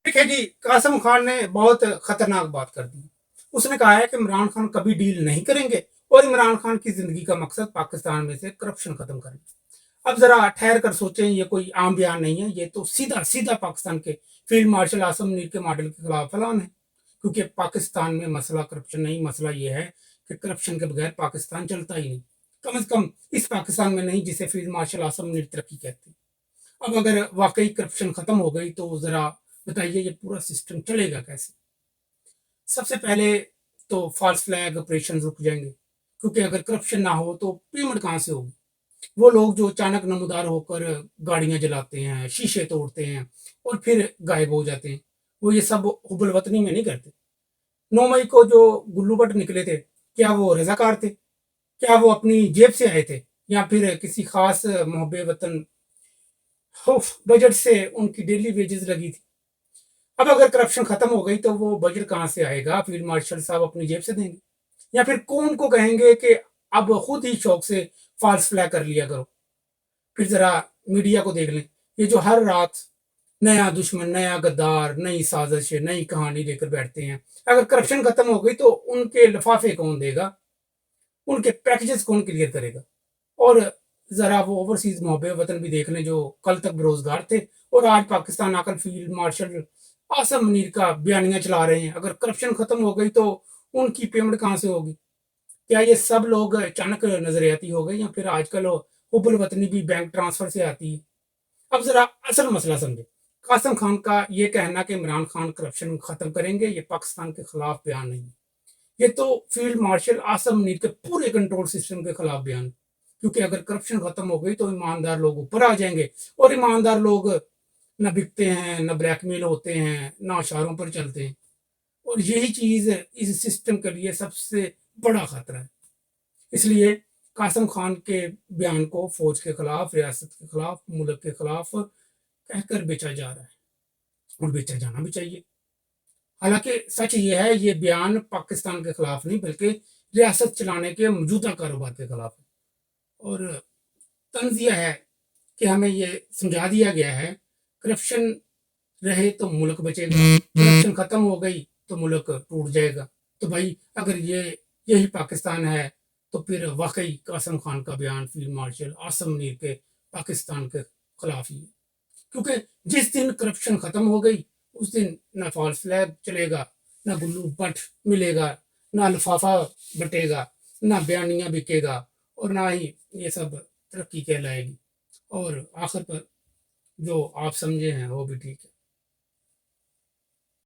देखिए जी, कासिम खान ने बहुत खतरनाक बात कर दी। उसने कहा है कि इमरान खान कभी डील नहीं करेंगे और इमरान खान की जिंदगी का मकसद पाकिस्तान में से करप्शन खत्म करना। अब जरा ठहर कर सोचें, ये कोई आम बयान नहीं है, ये तो सीधा सीधा पाकिस्तान के फील्ड मार्शल आसम मुनीर के मॉडल के खिलाफ ऐलान है। क्योंकि पाकिस्तान में मसला करप्शन नहीं, मसला ये है कि करप्शन के बगैर पाकिस्तान चलता ही नहीं। कम से कम इस पाकिस्तान में नहीं जिसे फील्ड मार्शल आसम मुनीर तरक्की कहते हैं। अब अगर वाकई करप्शन खत्म हो गई तो जरा बताइए ये पूरा सिस्टम चलेगा कैसे। सबसे पहले तो फॉल्स फ्लैग ऑपरेशन रुक जाएंगे, क्योंकि अगर करप्शन ना हो तो पेमेंट कहाँ से होगी। वो लोग जो अचानक नमूदार होकर गाड़ियां जलाते हैं, शीशे तोड़ते हैं और फिर गायब हो जाते हैं, वो ये सब हुबल वतनी में नहीं करते। 9 मई को जो गुल्लू भट्ट निकले थे, क्या वो रजाकार थे? क्या वो अपनी जेब से आए थे या फिर किसी खास मोहब्बे वतन बजट से उनकी डेली वेजेस लगी थी? अब अगर करप्शन खत्म हो गई तो वो बजट कहाँ से आएगा? फील्ड मार्शल साहब अपनी जेब से देंगे या फिर कौन को कहेंगे कि अब खुद ही शौक से फॉल्स फ्लैग कर लिया करो? फिर जरा मीडिया को देख लें, ये जो हर रात नया दुश्मन, नया गद्दार, नई साजिश, नई कहानी लेकर बैठते हैं। अगर करप्शन खत्म हो गई तो उनके लिफाफे कौन देगा? उनके पैकेजेस कौन क्लियर करेगा? और जरा वो ओवरसीज मोहब्बे वतन भी देख लें जो कल तक बेरोजगार थे और आज पाकिस्तान आकर फील्ड मार्शल आसम मुनीर का बयानियां चला रहे हैं। अगर करप्शन खत्म हो गई तो उनकी पेमेंट कहाँ से होगी? क्या ये सब लोग अचानक नजरियाती हो गए या फिर आजकल हुबल वतनी भी बैंक ट्रांसफर से आती है? अब जरा असल मसला समझे। कासिम खान का ये कहना कि इमरान खान करप्शन खत्म करेंगे, ये पाकिस्तान के खिलाफ बयान नहीं है। ये तो फील्ड मार्शल आसम मुनीर के पूरे कंट्रोल सिस्टम के खिलाफ बयान है। क्योंकि अगर करप्शन खत्म हो गई तो ईमानदार लोग ऊपर आ जाएंगे और ईमानदार लोग न बिकते हैं, न ब्लैकमेल होते हैं, न इशारों पर चलते हैं। और यही चीज इस सिस्टम के लिए सबसे बड़ा खतरा है। इसलिए कासिम खान के बयान को फौज के खिलाफ, रियासत के खिलाफ, मुल्क के खिलाफ कहकर बेचा जा रहा है और बेचा जाना भी चाहिए। हालांकि सच ये है, ये बयान पाकिस्तान के खिलाफ नहीं बल्कि रियासत चलाने के मौजूदा कारोबार के खिलाफ है। और तंज यह है कि हमें ये समझा दिया गया है, करप्शन रहे तो मुल्क बचेगा, करप्शन खत्म हो गई तो मुल्क टूट जाएगा। तो भाई अगर ये यही पाकिस्तान है तो फिर वाकई कासिम खान का बयान फील्ड मार्शल आसम मुनीर के पाकिस्तान के खिलाफ ही है। क्योंकि जिस दिन करप्शन खत्म हो गई उस दिन ना फॉल्स फ्लैग चलेगा, ना गुल्लू भट्ट मिलेगा, ना लिफाफा बटेगा, ना बयानिया बिकेगा और ना ही ये सब तरक्की कहलाएगी। और आखिर पर जो आप समझे हैं वो भी ठीक है।